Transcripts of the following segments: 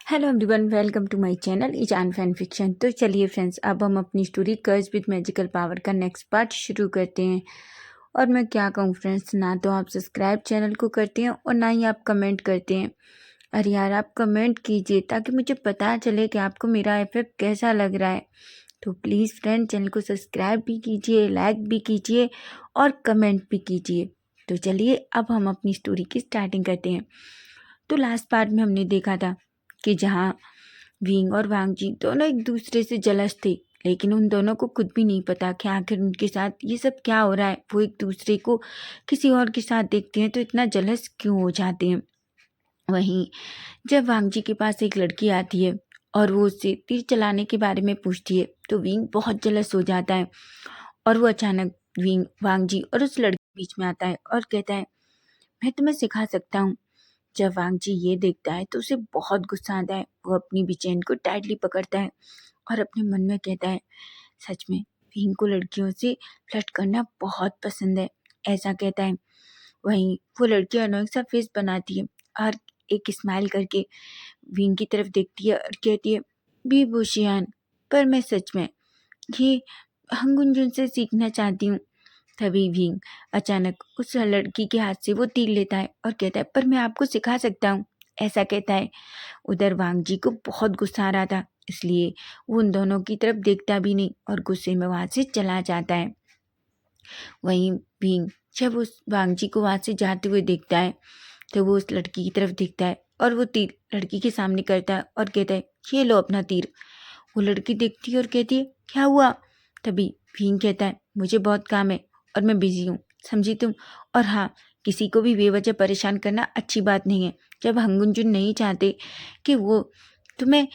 Hello everyone, welcome to my channel ईजान fan fiction. तो चलिए फ्रेंड्स, अब हम अपनी स्टोरी कर्ज विद मैजिकल पावर का नेक्स्ट पार्ट शुरू करते हैं। और मैं क्या कहूँ फ्रेंड्स, ना तो आप सब्सक्राइब चैनल को करते हैं और ना ही आप कमेंट करते हैं। अरे यार, आप कमेंट कीजिए ताकि मुझे पता चले कि आपको मेरा इफेक्ट कैसा लग रहा है। तो प्लीज़ फ्रेंड, चैनल को सब्सक्राइब भी कीजिए, लाइक भी कीजिए और कमेंट भी कीजिए। तो चलिए अब हम अपनी स्टोरी की स्टार्टिंग करते हैं। तो लास्ट पार्ट में हमने देखा था कि जहाँ विंग और वांग जी दोनों एक दूसरे से जलस थे, लेकिन उन दोनों को खुद भी नहीं पता कि आखिर उनके साथ ये सब क्या हो रहा है। वो एक दूसरे को किसी और के साथ देखते हैं तो इतना जलस क्यों हो जाते हैं। वहीं जब वांग जी के पास एक लड़की आती है और वो उससे तीर चलाने के बारे में पूछती है तो विंग बहुत जलस हो जाता है और वो अचानक विंग वांग जी और उस लड़की के बीच में आता है और कहता है, मैं तुम्हें सिखा सकता हूँ। जब वांग जी ये देखता है तो उसे बहुत गुस्सा आता है। वो अपनी बेचैन को टाइटली पकड़ता है और अपने मन में कहता है, सच में विंग को लड़कियों से फ्लर्ट करना बहुत पसंद है, ऐसा कहता है। वहीं वो लड़की अनोइंग सा फेस बनाती है और एक स्माइल करके विंग की तरफ देखती है और कहती है, बी बुशियान, पर मैं सच में ये हंगुंजुन से सीखना चाहती हूँ। तभी विंग अचानक उस लड़की के हाथ से वो तीर लेता है और कहता है, पर मैं आपको सिखा सकता हूँ, ऐसा कहता है। उधर वांग जी को बहुत गुस्सा आ रहा था, इसलिए वो उन दोनों की तरफ देखता भी नहीं और गुस्से में वहां से चला जाता है। वहीं विंग जब उस वांग जी को वहां से जाते हुए देखता है तो वो उस लड़की की तरफ देखता है और वो तीर लड़की के सामने करता है और कहता है, ये लो अपना तीर। वो लड़की देखती है और कहती है, क्या हुआ। तभी भीम कहता है, मुझे बहुत काम है और मैं बिजी हूँ, समझी तुम। और हाँ, किसी को भी बेवजह परेशान करना अच्छी बात नहीं है। जब हंगुंजुन नहीं चाहते कि वो तुम्हें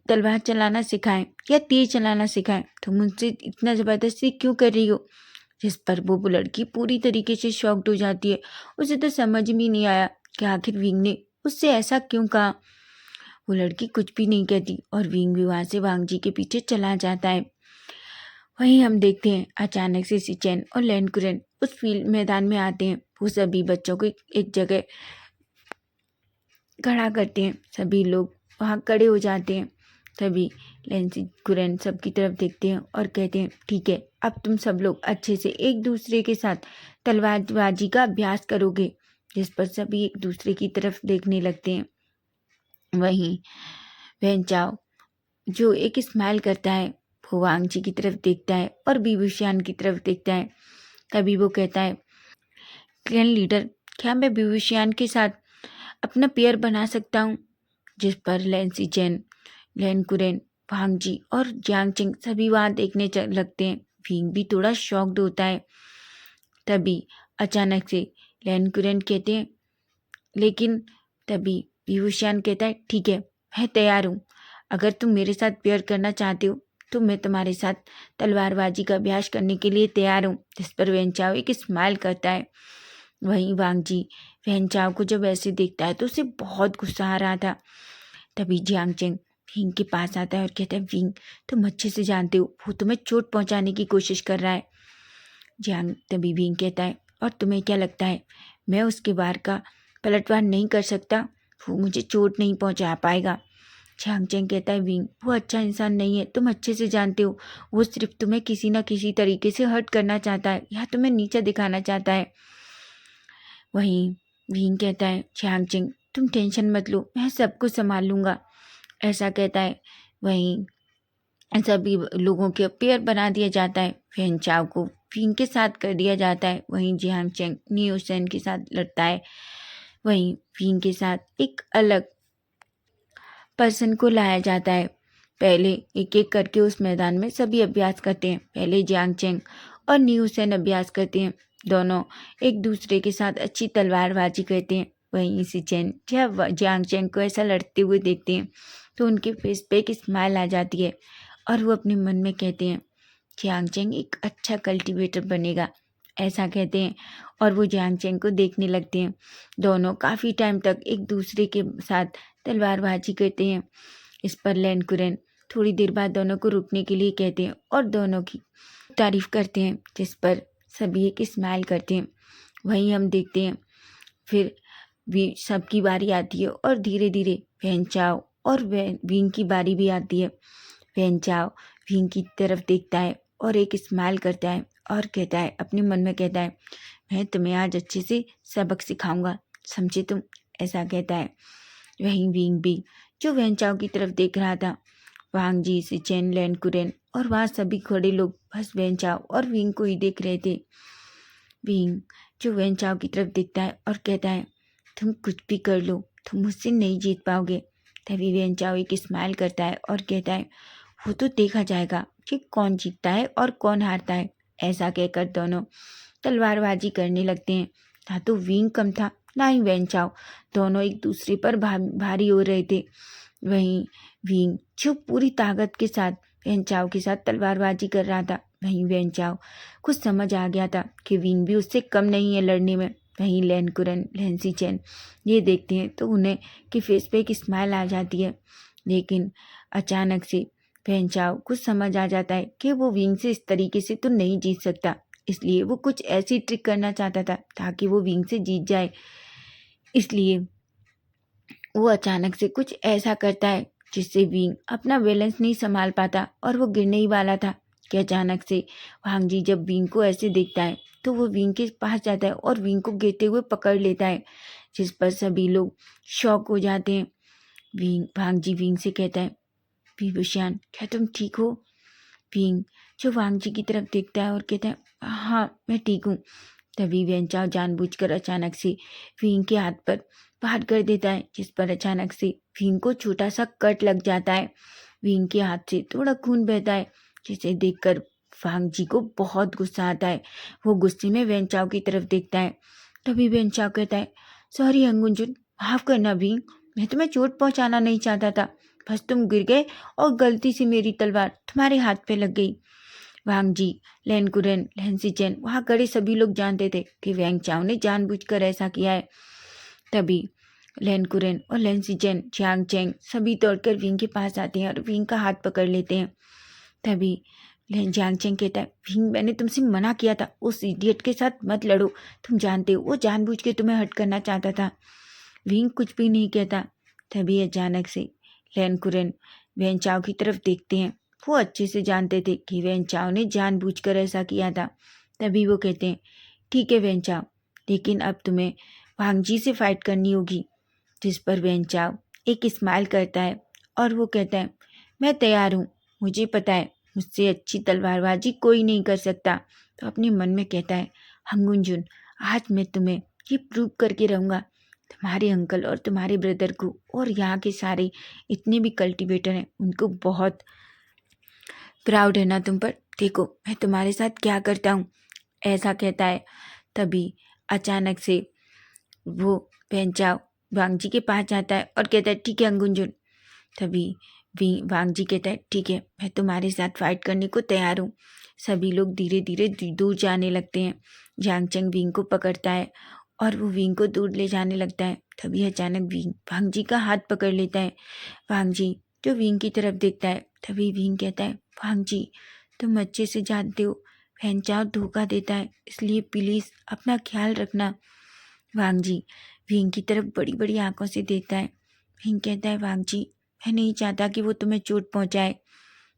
तलवार चलाना सिखाएं या तीर चलाना सिखाएं, तुम उनसे इतना ज़बरदस्ती क्यों कर रही हो। जिस पर वो लड़की पूरी तरीके से शॉक्ड हो जाती है। उसे तो समझ में नहीं आया कि आखिर विंग ने उससे ऐसा क्यों कहा। वो लड़की कुछ भी नहीं कहती और विंग भी वहां से वांग जी के पीछे चला जाता है। वहीं हम देखते हैं अचानक से सिचेन और लैंडकुरेन उस फील्ड मैदान में आते हैं। वो सभी बच्चों को एक जगह खड़ा करते हैं। सभी लोग वहां खड़े हो जाते हैं। तभी लैंडकुरेन सबकी तरफ देखते हैं और कहते हैं, ठीक है, अब तुम सब लोग अच्छे से एक दूसरे के साथ तलवारबाजी का अभ्यास करोगे। जिस पर सभी एक दूसरे की तरफ देखने लगते हैं। वहीं वेंचाओ जो एक स्माइल करता है, वो वांग जी की तरफ देखता है और बीबूशियान की तरफ देखता है। तभी वो कहता है, क्लैन लीडर, क्या मैं बीबूशियान के साथ अपना पेयर बना सकता हूँ। जिस पर लैंसी चैन, लैनकुरेन, वांग जी और जियांग चिंग सभी वहां देखने लगते हैं। विंग भी थोड़ा शॉक्ड होता है। तभी अचानक से लैनकुरेन कहते हैं, लेकिन तभी बीबूशियान कहता है, ठीक है, मैं तैयार हूँ। अगर तुम मेरे साथ पेयर करना चाहते हो तो मैं तुम्हारे साथ तलवारबाजी का अभ्यास करने के लिए तैयार हूँ। जिस पर वेंचाओ एक स्माइल करता है। वहीं वांग जी वेंचाओ को जब ऐसे देखता है तो उसे बहुत गुस्सा आ रहा था। तभी जियांग चेंग विंग के पास आता है और कहता है, विंग, तुम अच्छे से जानते हो वो तुम्हें चोट पहुंचाने की कोशिश कर रहा है। जियांग तभी विंग कहता है, और तुम्हें क्या लगता है मैं उसके वार का पलटवार नहीं कर सकता, वो मुझे चोट नहीं पहुंचा पाएगा। झांग चेंग कहता है, विंग, वो अच्छा इंसान नहीं है, तुम अच्छे से जानते हो। वो सिर्फ तुम्हें किसी न किसी तरीके से हर्ट करना चाहता है या तुम्हें नीचा दिखाना चाहता है। वहीं विंग कहता है, झांग चेंग, तुम टेंशन मत लो, मैं सब कुछ संभाल लूंगा, ऐसा कहता है। वहीं सभी लोगों के पेयर बना दिया जाता है। फेन चाव को विंग के साथ कर दिया जाता है। वहीं जियांग चेंग नियो सेन के साथ लड़ता है। वहीं विंग के साथ एक अलग पर्सन को लाया जाता है। पहले एक एक करके उस मैदान में सभी अभ्यास करते हैं। पहले जियांग चेंग और नियो सेन अभ्यास करते हैं। दोनों एक दूसरे के साथ अच्छी तलवारबाजी करते हैं। वहीं सिचेन जब जियांग चेंग को ऐसा लड़ते हुए देखते हैं तो उनके फेस पे एक स्माइल आ जाती है और वो अपने मन में कहते हैं, जियांग चेंग एक अच्छा कल्टीवेटर बनेगा, ऐसा कहते हैं। और वो जियांग चेंग को देखने लगते हैं। दोनों काफ़ी टाइम तक एक दूसरे के साथ तलवारबाजी करते हैं। इस पर लैंडकुरेन थोड़ी देर बाद दोनों को रुकने के लिए कहते हैं और दोनों की तारीफ करते हैं। जिस पर सभी एक स्माइल करते हैं। वहीं हम देखते हैं फिर भी सबकी बारी आती है और धीरे धीरे वेंचाओ और विंग की बारी भी आती है। वेन चाओ विंग की तरफ देखता है और एक स्माइल करता है और कहता है, अपने मन में कहता है, मैं तुम्हें आज अच्छे से सबक सिखाऊंगा, समझे तुम, ऐसा कहता है। वहीं विंग भी जो वेन चाओ की तरफ देख रहा था, वांग जी, सिचेन, लैन कुरेन और वहाँ सभी खड़े लोग बस वेन चाओ और विंग को ही देख रहे थे। विंग जो वेन चाओ की तरफ देखता है और कहता है, तुम कुछ भी कर लो, तुम मुझसे नहीं जीत पाओगे। तभी वेन चाओ एक स्माइल करता है और कहता है, वो तो देखा जाएगा कि कौन जीतता है और कौन हारता है। ऐसा कहकर दोनों तलवारबाजी करने लगते हैं। ना तो विंग कम था, ना ही वेन चाओ, दोनों एक दूसरे पर भारी हो रहे थे। वहीं विंग जो पूरी ताकत के साथ वेन चाओ के साथ तलवारबाजी कर रहा था, वहीं वेन चाओ कुछ समझ आ गया था कि विंग भी उससे कम नहीं है लड़ने में। वहीं लैन कुरन, लैन सिचेन ये देखते हैं तो उन्हें कि फेस पे एक स्माइल आ जाती है। लेकिन अचानक से वेन चाओ कुछ समझ आ जाता है कि वो विंग से इस तरीके से तो नहीं जीत सकता, इसलिए वो कुछ ऐसी ट्रिक करना चाहता था ताकि वो विंग से जीत जाए। इसलिए वो अचानक से कुछ ऐसा करता है जिससे विंग अपना बैलेंस नहीं संभाल पाता और वो गिरने ही वाला था कि अचानक से वांग जी जब विंग को ऐसे देखता है तो वो विंग के पास जाता है और विंग को गिरते हुए पकड़ लेता है, जिस पर सभी लोग शॉक हो जाते हैं। वांग जी विंग से कहता है, विभूषण, क्या तुम ठीक हो? विंग जो वांग जी की तरफ देखता है और कहता है, हाँ मैं ठीक हूँ। तभी वेन चाओ जानबूझकर अचानक से विंग के हाथ पर वार कर देता है, जिस पर अचानक से विंग को छोटा सा कट लग जाता है। विंग के हाथ से थोड़ा खून बहता है, जिसे देखकर वांग जी को बहुत गुस्सा आता है। वो गुस्से में वेन चाओ की तरफ देखता है। तभी वेन चाओ कहता है, सॉरी हंगुंजुन, माफ करना विंग, मैं तुम्हें चोट पहुंचाना नहीं चाहता था, बस तुम गिर गए और गलती से मेरी तलवार तुम्हारे हाथ पे लग गई। वांग जी, लैन कुरेन, लैन सिचेन, वहाँ खड़े सभी लोग जानते थे कि वेंग चाओ ने जानबूझकर ऐसा किया है। तभी लैन कुरेन और लैन सिचेन, जियांग चेंग सभी दौड़कर विंग के पास आते हैं और विंग का हाथ पकड़ लेते हैं। तभी जियांग चेंग कहता है, विंग, मैंने तुमसे मना किया था उस इडियट के साथ मत लड़ो, तुम जानते हो वो जानबूझ के तुम्हें हर्ट करना चाहता था। विंग कुछ भी नहीं कहता। तभी अचानक से लैन कुरेन वेन चाओ की तरफ देखते हैं। वो अच्छे से जानते थे कि वेन चाओ ने जानबूझकर ऐसा किया था। तभी वो कहते हैं, ठीक है वेन चाओ, लेकिन अब तुम्हें वांग जी से फाइट करनी होगी। जिस पर वेन चाओ एक स्माइल करता है और वो कहता है, मैं तैयार हूँ, मुझे पता है मुझसे अच्छी तलवारबाजी कोई नहीं कर सकता। तो अपने मन में कहता है, हंगुंजुन, आज मैं तुम्हें ये प्रूव करके रहूँगा, तुम्हारे अंकल और तुम्हारे ब्रदर को और यहाँ के सारे इतने भी कल्टीवेटर हैं उनको बहुत प्राउड है ना तुम पर, देखो मैं तुम्हारे साथ क्या करता हूँ, ऐसा कहता है। तभी अचानक से वो पेंचाओ वांग जी के पास जाता है और कहता है, ठीक है अंगुंजुन। तभी वांग जी कहता है, ठीक है मैं तुम्हारे साथ फाइट करने को तैयार हूँ। सभी लोग धीरे धीरे दूर जाने लगते हैं। जियांग चेंग विंग को पकड़ता है और वो विंग को दूर ले जाने लगता है। तभी अचानक विंग वांग जी का हाथ पकड़ लेता है। वांग जी जो विंग की तरफ देखता है, तभी विंग कहता है, वांग जी, तुम अच्छे से जानते हो पेंचाओ धोखा देता है, इसलिए प्लीज़ अपना ख्याल रखना। वांग जी विंग की तरफ बड़ी बड़ी आंखों से देखता है। विंग कहता है, वांग जी, मैं नहीं चाहता कि वो तुम्हें चोट पहुंचाए।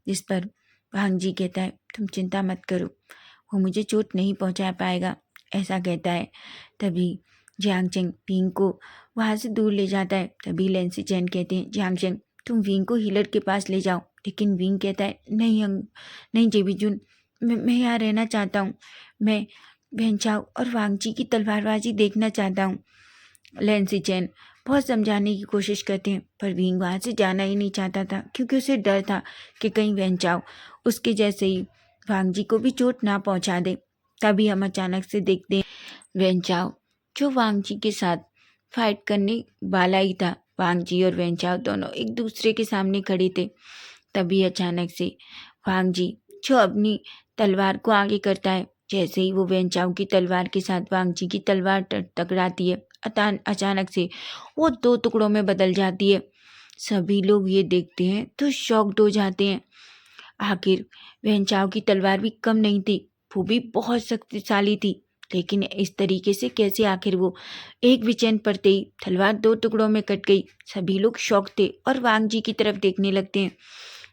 जिस पर वांग जी कहता है, तुम चिंता मत करो, वो मुझे चोट नहीं पहुंचा पाएगा, ऐसा कहता है। तभी जियांग चेंग विंग को वहाँ से दूर ले जाता है। तभी लैन सिचेन कहते हैं, जियांग चेंग, तुम विंग को हीलर के पास ले जाओ। लेकिन विंग कहता है, नहीं नहीं जेबी जुन, मैं यहाँ रहना चाहता हूँ, मैं भेंचाओ और वांग जी की तलवारबाजी देखना चाहता हूँ। लैन सिचेन बहुत समझाने की कोशिश करते हैं, पर विंग वहाँ से जाना ही नहीं चाहता था, क्योंकि उसे डर था कि कहीं वेंचाओ उसके जैसे ही वांग जी को भी चोट ना पहुँचा दे। तभी हम अचानक से देखते हैं वेंचाओ जो वांग जी के साथ फाइट करने वाला ही था। वांग जी और वेंचाओ दोनों एक दूसरे के सामने खड़े थे। तभी अचानक से वांग जी जो अपनी तलवार को आगे करता है, जैसे ही वो वेंचाओ की तलवार के साथ वांग जी की तलवार टकराती है, अचानक से वो दो टुकड़ों में बदल जाती है। सभी लोग ये देखते हैं तो शॉक्ड हो जाते हैं। आखिर वेंचाओ की तलवार भी कम नहीं थी, वो भी बहुत शक्तिशाली थी। लेकिन इस तरीके से कैसे आखिर वो एक विचन पड़ते ही तलवार 2 टुकड़ों में कट गई। सभी लोग शौक थे और वांग जी की तरफ देखने लगते हैं।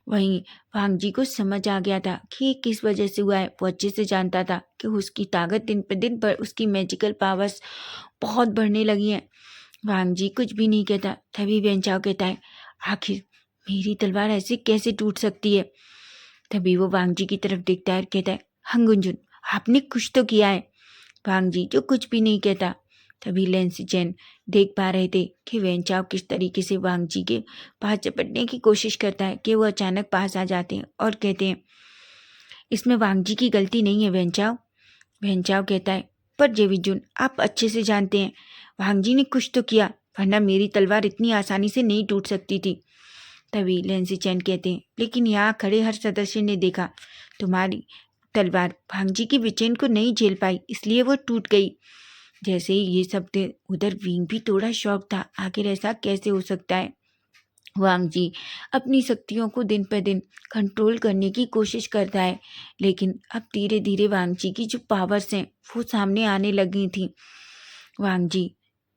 वहीं वांग जी को समझ आ गया था कि ये किस वजह से हुआ है। वो अच्छे से जानता था कि उसकी ताकत दिन पर दिन पर उसकी मैजिकल पावर्स बहुत बढ़ने लगी हैं। वांग जी कुछ भी नहीं कहता, तभी वेंचाओ कहता है, आखिर मेरी तलवार ऐसे कैसे टूट सकती है। तभी वो वांग जी की तरफ देखता है और कहता है, हंगुंजुन, आपने कुछ तो किया है। वांग जी जो कुछ भी नहीं कहता। तभी लेंसी चैन देख पा रहे थे कि वेंचाओ किस तरीके से वांग जी के पास चपटने की कोशिश करता है कि वो अचानक पास आ जाते हैं और कहते हैं, इसमें वांग जी की गलती नहीं है वेंचाओ। वेंचाओ कहता है, पर जेविजुन आप अच्छे से जानते हैं वांग जी ने कुछ तो किया, वरना मेरी तलवार इतनी आसानी से नहीं टूट सकती थी। तभी लेंसी चैन कहते हैं, लेकिन यहाँ खड़े हर सदस्य ने देखा तुम्हारी तलवार भांग जी की विचेन को नहीं झेल पाई, इसलिए वो टूट गई। जैसे ही ये सब थे उधर विंग भी थोड़ा शौक था, आखिर ऐसा कैसे हो सकता है। वांग जी अपनी शक्तियों को दिन पर दिन कंट्रोल करने की कोशिश करता है, लेकिन अब धीरे धीरे वांग जी की जो पावर्स हैं वो सामने आने लगी थी। वांग जी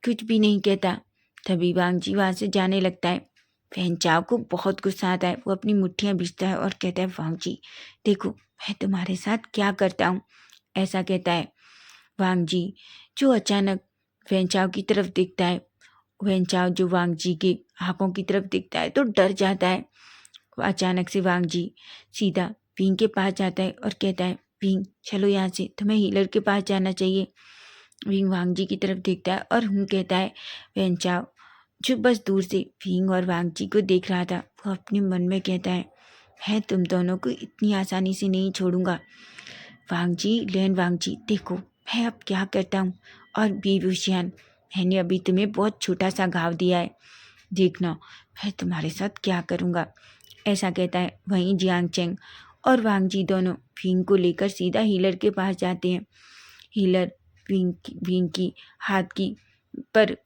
कुछ भी नहीं कहता। तभी वांग जी वहाँ से जाने लगता है। फैनचाओ को बहुत गुस्सा आता है। वो अपनी मुट्ठियाँ बीचता है और कहता है, वांग जी देखो मैं तुम्हारे साथ क्या करता हूँ, ऐसा कहता है। वांग जी जो अचानक फैनचाओ की तरफ देखता है। वेंचाओ जो वांग जी के आंखों की तरफ देखता है तो डर जाता है। अचानक से वांग जी सीधा विंग के पास जाता है और कहता है, विंग चलो यहाँ से, तुम्हें हीलर के पास जाना चाहिए। विंग वांग जी की तरफ देखता है और कहता है। वेंचाओ जो बस दूर से विंग और वांग जी को देख रहा था, वो अपने मन में कहता है, मैं तुम दोनों को इतनी आसानी से नहीं छोड़ूंगा। वांग जी लेन वांग जी देखो मैं अब क्या करता हूँ, और बी वुशियान मैंने अभी तुम्हें बहुत छोटा सा घाव दिया है, देखना मैं तुम्हारे साथ क्या करूँगा, ऐसा कहता है। वहीं जियांग चेंग और वांग जी दोनों विंग को लेकर सीधा हीलर के पास जाते हैं। हीलर विंग की हाथ की पर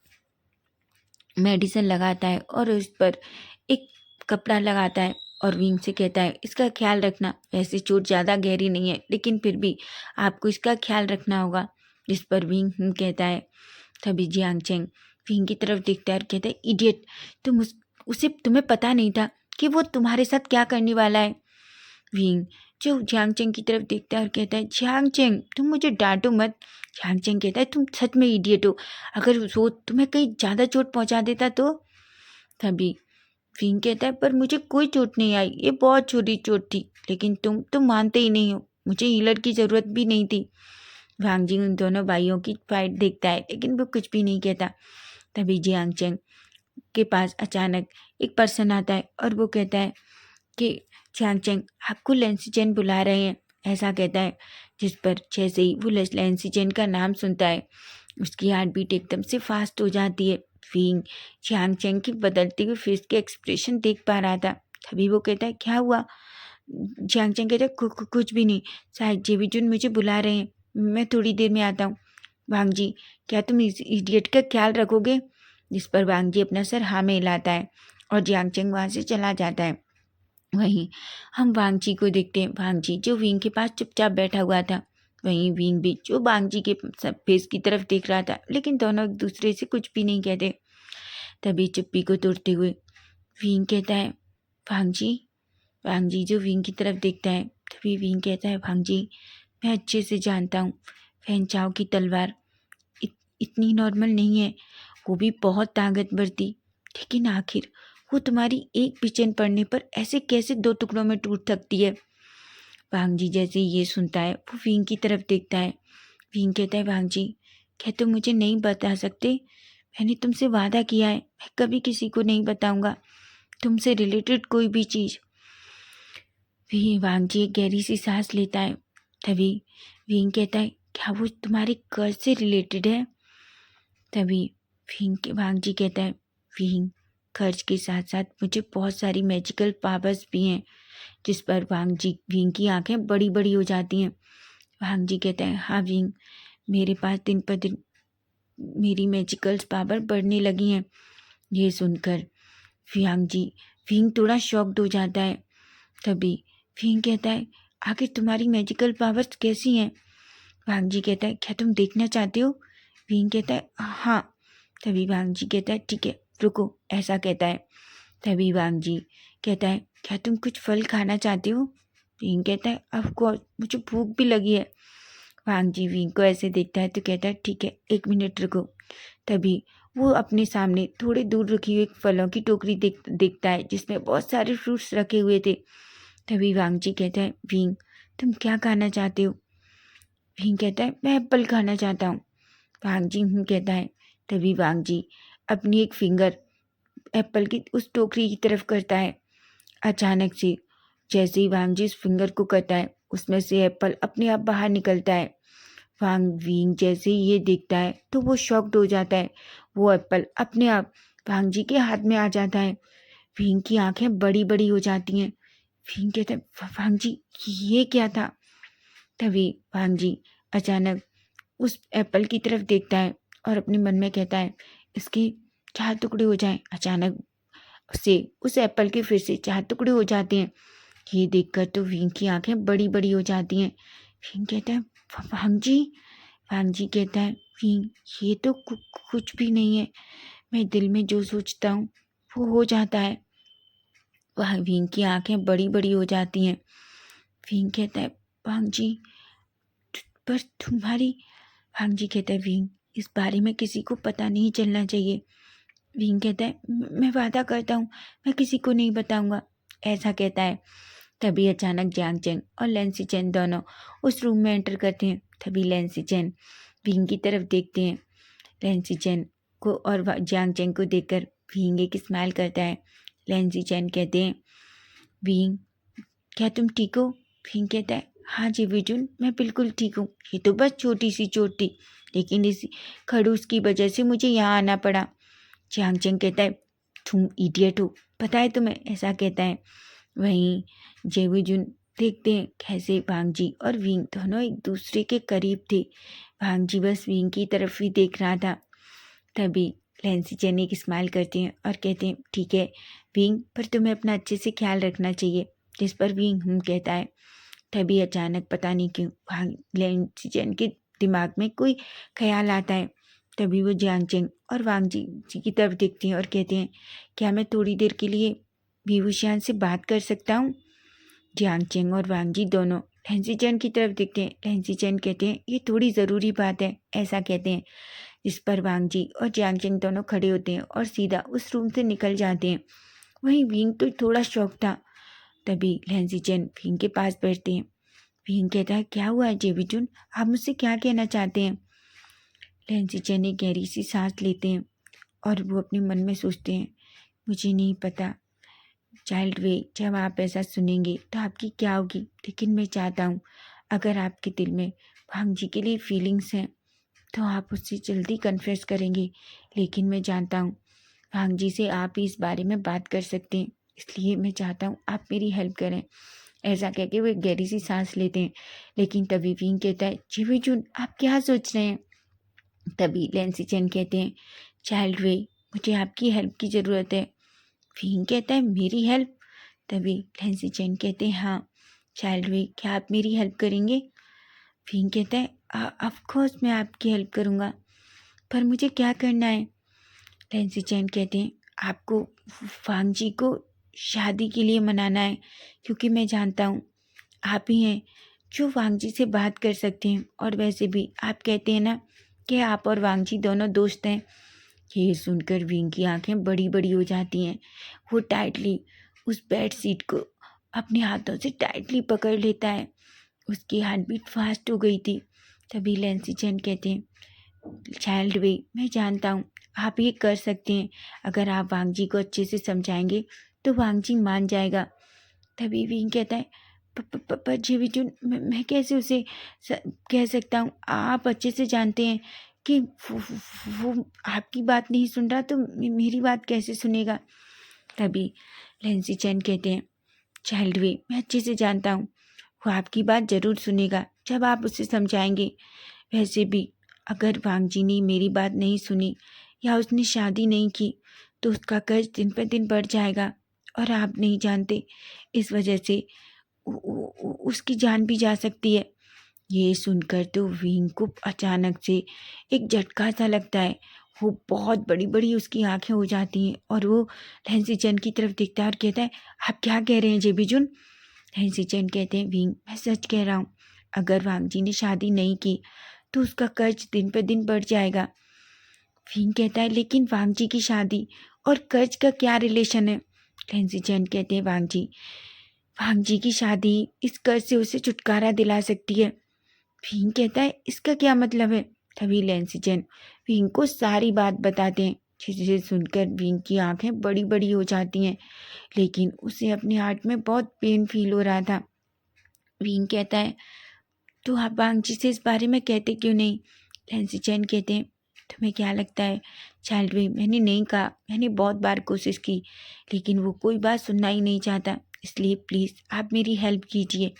मेडिसिन लगाता है और उस पर एक कपड़ा लगाता है और विंग से कहता है, इसका ख्याल रखना, वैसे चोट ज़्यादा गहरी नहीं है लेकिन फिर भी आपको इसका ख्याल रखना होगा। जिस पर विंग कहता है। तभी जियांग चेंग विंग की तरफ देखता है और कहता है, इडियट, उसे तुम्हें पता नहीं था कि वो तुम्हारे साथ क्या करने वाला है। विंग जो जियांग चेंग की तरफ देखता है और कहता है, जियांग चेंग तुम मुझे डांटो मत। जियांग चेंग कहता है, तुम सच में इडियट हो, अगर वो तुम्हें कहीं ज़्यादा चोट पहुंचा देता तो। तभी विंग कहता है, पर मुझे कोई चोट नहीं आई, ये बहुत छोटी चोट थी, लेकिन तुम मानते ही नहीं हो, मुझे हीलर की ज़रूरत भी नहीं थी। वांग जी उन दोनों भाइयों की फाइट देखता है लेकिन वो कुछ भी नहीं कहता। तभी जियांग चेंग के पास अचानक एक पर्सन आता है और वो कहता है कि जियांग चेंग आपको लेंसी चेन बुला रहे हैं, ऐसा कहता है। जिस पर जैसे ही वो लेंसी चेन का नाम सुनता है उसकी हार्ट बीट एकदम से फास्ट हो जाती है। विंग जियांग चेंग की बदलती हुई फेस के एक्सप्रेशन देख पा रहा था। तभी वो कहता है, क्या हुआ। जियांग चेंग कहता है, कुछ भी नहीं, शायद जेविजुन मुझे बुला रहे हैं, मैं थोड़ी देर में आता हूँ। वांग जी क्या तुम इस इडियट का ख्याल रखोगे। जिस पर वांग जी अपना सर हाँ में हिलाता है और जियांग चेंग वहाँ से चला जाता है। वहीं हम वांग जी को देखते हैं। वांग जी जो विंग के पास चुपचाप बैठा हुआ था, वहीं विंग भी जो वांग जी के फेस की तरफ देख रहा था, लेकिन दोनों एक दूसरे से कुछ भी नहीं कहते। तभी चुप्पी को तोड़ते हुए विंग कहता है, वांग जी जो विंग की तरफ देखता है। तभी विंग कहता है, वांग जी मैं अच्छे से जानता हूँ फैनचाओ की तलवार इतनी नॉर्मल नहीं है, वो भी बहुत ताकतवर थी, लेकिन आखिर वो तुम्हारी एक पिचन पड़ने पर ऐसे कैसे 2 टुकड़ों में टूट सकती है। वांग जी जैसे ये सुनता है वो विंग की तरफ देखता है। विंग कहता है, वांग जी क्या तुम मुझे नहीं बता सकते, मैंने तुमसे वादा किया है मैं कभी किसी को नहीं बताऊंगा तुमसे रिलेटेड कोई भी चीज़। वांग जी एक गहरी सी सांस लेता है। तभी विंग कहता है, क्या वो तुम्हारे कर्ज से रिलेटेड है। तभी वांग जी कहता है, विंग खर्च के साथ साथ मुझे बहुत सारी मैजिकल पावर्स भी हैं। जिस पर विंग की आंखें बड़ी बड़ी हो जाती हैं। वांग जी कहता है, हाँ विंग मेरे पास दिन पर दिन मेरी मैजिकल पावर बढ़ने लगी हैं। ये सुनकर विंग थोड़ा शॉक्ड हो जाता है। तभी विंग कहता है, आखिर तुम्हारी मैजिकल पावर्स कैसी हैं। वांग जी कहता है क्या तुम देखना चाहते हो? विंग कहता है हाँ। तभी वांग जी कहता है ठीक है रुको, ऐसा कहता है। तभी वांग जी कहता है क्या तुम कुछ फल खाना चाहते हो? विंग कहता है ऑफ कोर्स, मुझे भूख भी लगी है। वांग जी विंग को ऐसे देखता है तो कहता है ठीक है 1 मिनट रुको। तभी वो अपने सामने थोड़े दूर रखी हुई एक फलों की टोकरी देखता है जिसमें बहुत सारे फ्रूट्स रखे हुए थे। तभी वांग जी कहता है विंग तुम क्या खाना चाहते हो? विंग कहता है मैं एप्पल खाना चाहता हूँ। वांग जी कहता है। तभी वांग जी अपनी एक फिंगर एप्पल की उस टोकरी की तरफ करता है। अचानक से जैसे ही वांग जी उस फिंगर को करता है उसमें से एप्पल अपने आप बाहर निकलता है। वांग विंग जैसे ही ये देखता है तो वो शॉक्ड हो जाता है। वो एप्पल अपने आप वांग जी के हाथ में आ जाता है। विंग की आंखें बड़ी बड़ी हो जाती हैं। विंग कहता है वांग जी ये क्या था? तभी वांग जी अचानक उस एप्पल की तरफ देखता है और अपने मन में कहता है इसके 4 टुकड़े हो जाएं। अचानक से उस एप्पल के फिर से 4 टुकड़े हो जाते हैं। ये देखकर तो विंग की आंखें बड़ी बड़ी हो जाती हैं। विंग कहता है वांग जी। वांग जी कहता है विंग ये तो कुछ भी नहीं है, मैं दिल में जो सोचता हूँ वो हो जाता है। वह विंग की आंखें बड़ी बड़ी हो जाती हैं। विंग कहता है वांग जी पर तुम्हारी। वांग जी कहता है विंग इस बारे में किसी को पता नहीं चलना चाहिए। विंग कहता है मैं वादा करता हूँ मैं किसी को नहीं बताऊंगा, ऐसा कहता है। तभी अचानक जियांग चेंग और लैंसी चेन दोनों उस रूम में एंटर करते हैं। तभी लैंसी चेन विंग की तरफ देखते हैं। लैंसी चेन को और जियांग चेंग को देखकर विंग एक स्माइल करता है। लैंसी चेन कहते हैं विंग क्या तुम ठीक हो? विंग कहता है हाँ जी विजुन मैं बिल्कुल ठीक हूँ, ये तो बस छोटी सी चोट थी लेकिन इस खड़ूस की वजह से मुझे यहाँ आना पड़ा। जियांग चेंग कहता है तुम इडियट हो, पता है तुम्हें, ऐसा कहता है। वहीं जेविजुन देखते हैं कैसे वांग जी और विंग दोनों एक दूसरे के करीब थे। वांग जी बस विंग की तरफ ही देख रहा था। तभी लैंसी चेन एक स्माइल करते हैं और कहते हैं ठीक है विंग पर तुम्हें अपना अच्छे से ख्याल रखना चाहिए। जिस पर विंग कहता है। तभी अचानक पता नहीं क्यों वांग लैंसी चेन के दिमाग में कोई ख्याल आता है। तभी वो जियांग चेंग और वांग जी की तरफ देखते हैं और कहते हैं क्या मैं थोड़ी देर के लिए विभूषण से बात कर सकता हूँ? जियांग चेंग और वांग जी दोनों लैंसी चेन की तरफ देखते हैं। लैंसी चेन कहते हैं ये थोड़ी ज़रूरी बात है, ऐसा कहते हैं। इस पर वांग जी और जियांग चेंग दोनों खड़े होते हैं और सीधा उस रूम से निकल जाते हैं। वहीं विंग तो थोड़ा शौक था। तभी लैंसी चेन विंग के पास बैठते हैं। विंग कहता है क्या हुआ है जेविजुन, आप मुझसे क्या कहना चाहते हैं? लैंसी चेन एक गहरी सी सांस लेते हैं और वो अपने मन में सोचते हैं मुझे नहीं पता चाइल्ड वे जब आप ऐसा सुनेंगे तो आपकी क्या होगी, लेकिन मैं चाहता हूँ अगर आपके दिल में वांग जी के लिए फीलिंग्स हैं तो आप उससे जल्दी कन्फेस करेंगे। लेकिन मैं जानता हूँ वांग जी से आप ही इस बारे में बात कर सकते हैं, इसलिए मैं चाहता हूँ आप मेरी हेल्प करें। ऐसा कह के वो एक गहरी सी सांस लेते हैं। लेकिन तभी विंग कहता है जीवीजुन आप क्या सोच रहे हैं? तभी लैंसी चेन कहते हैं चाइल्ड वे मुझे आपकी हेल्प की ज़रूरत है। विंग कहता है मेरी हेल्प? तभी लैंसी चेन कहते हैं हाँ चाइल्ड वे क्या आप मेरी हेल्प करेंगे? विंग कहता है ऑफ कोर्स मैं आपकी हेल्प करूँगा, पर मुझे क्या करना है? लैंसी चेन कहते हैं आपको वांग जी को शादी के लिए मनाना है, क्योंकि मैं जानता हूँ आप ही हैं जो वांग जी से बात कर सकते हैं। और वैसे भी आप कहते हैं ना कि आप और वांग जी दोनों दोस्त हैं। ये सुनकर विंग की आंखें बड़ी बड़ी हो जाती हैं। वो टाइटली उस बेड सीट को अपने हाथों से टाइटली पकड़ लेता है। उसकी हार्ट बीट फास्ट हो गई थी। तभी लैंसी चेन कहते हैं चाइल्ड वे मैं जानता हूँ आप ये कर सकते हैं, अगर आप वांग जी को अच्छे से समझाएंगे तो वांग जी मान जाएगा। तभी विंग कहता है पर जीविजुन मैं कैसे उसे कह सकता हूँ, आप अच्छे से जानते हैं कि वो आपकी बात नहीं सुन रहा तो मेरी बात कैसे सुनेगा? तभी लैंसी चेन कहते हैं चाइल्ड वे मैं अच्छे से जानता हूँ वो आपकी बात ज़रूर सुनेगा जब आप उसे समझाएंगे। वैसे भी अगर वांग जी ने मेरी बात नहीं सुनी या उसने शादी नहीं की तो उसका कर्ज दिन पर दिन बढ़ जाएगा और आप नहीं जानते इस वजह से उसकी जान भी जा सकती है। ये सुनकर तो विंग को अचानक से एक झटका सा लगता है। वो बहुत बड़ी बड़ी उसकी आंखें हो जाती हैं और वो लहंसी चैन की तरफ देखता है और कहता है, आप क्या कह रहे हैं जेबी जुन? लहंसी चैन कहते हैं, विंग मैं सच कह रहा हूँ, अगर वांग जी ने शादी नहीं की तो उसका कर्ज दिन पर दिन बढ़ जाएगा। विंग कहता है, लेकिन वांग जी की शादी और कर्ज का क्या रिलेशन है? लहंसी चैन कहते हैं, वांग जी की शादी इस कर्ज से उसे छुटकारा दिला सकती है। भीम कहता है, इसका क्या मतलब है? तभी लैंसी चैन भीम को सारी बात बताते हैं, जिसे सुनकर भीम की आंखें बड़ी बड़ी हो जाती हैं, लेकिन उसे अपने हार्ट में बहुत पेन फील हो रहा था। भीम कहता है, तो आप वांग जी से इस बारे में कहते क्यों नहीं? लैंसी चैन कहते हैं, तुम्हें क्या लगता है चाइल्ड वे, मैंने नहीं कहा, मैंने बहुत बार कोशिश की, लेकिन वो कोई बात सुनना ही नहीं चाहता, इसलिए प्लीज़ आप मेरी हेल्प कीजिए।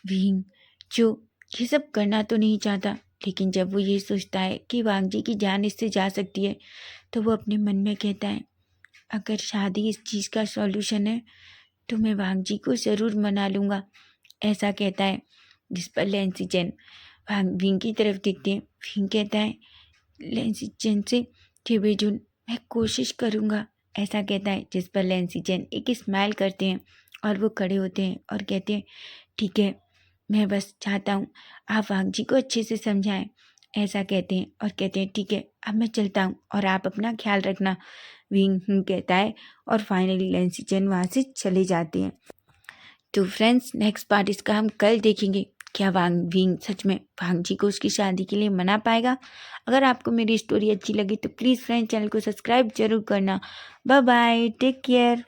भीम जो ये सब करना तो नहीं चाहता, लेकिन जब वो ये सोचता है कि वांग जी की जान इससे जा सकती है, तो वो अपने मन में कहता है, अगर शादी इस चीज़ का सॉल्यूशन है तो मैं वांग जी को ज़रूर मना लूँगा, ऐसा कहता है। जिस पर लैंसी चैन विंग की तरफ देखते हैं। विंग कहता है लैंसी चैन से कि बेजुन मैं कोशिश करूँगा, ऐसा कहता है। जिस पर लैंसी चैन एक स्माइल करते हैं और वो खड़े होते हैं और कहते हैं, ठीक है, मैं बस चाहता हूँ आप वांग जी को अच्छे से समझाएं, ऐसा कहते हैं और कहते हैं, ठीक है अब मैं चलता हूँ और आप अपना ख्याल रखना। विंग कहता है और फाइनली लैंसी चैन वहाँ से चले जाते हैं। तो फ्रेंड्स, नेक्स्ट पार्ट इसका हम कल देखेंगे। क्या विंग सच में वांग जी को उसकी शादी के लिए मना पाएगा? अगर आपको मेरी स्टोरी अच्छी लगी तो प्लीज़ फ्रेंड्स चैनल को सब्सक्राइब जरूर करना। Bye bye, take care.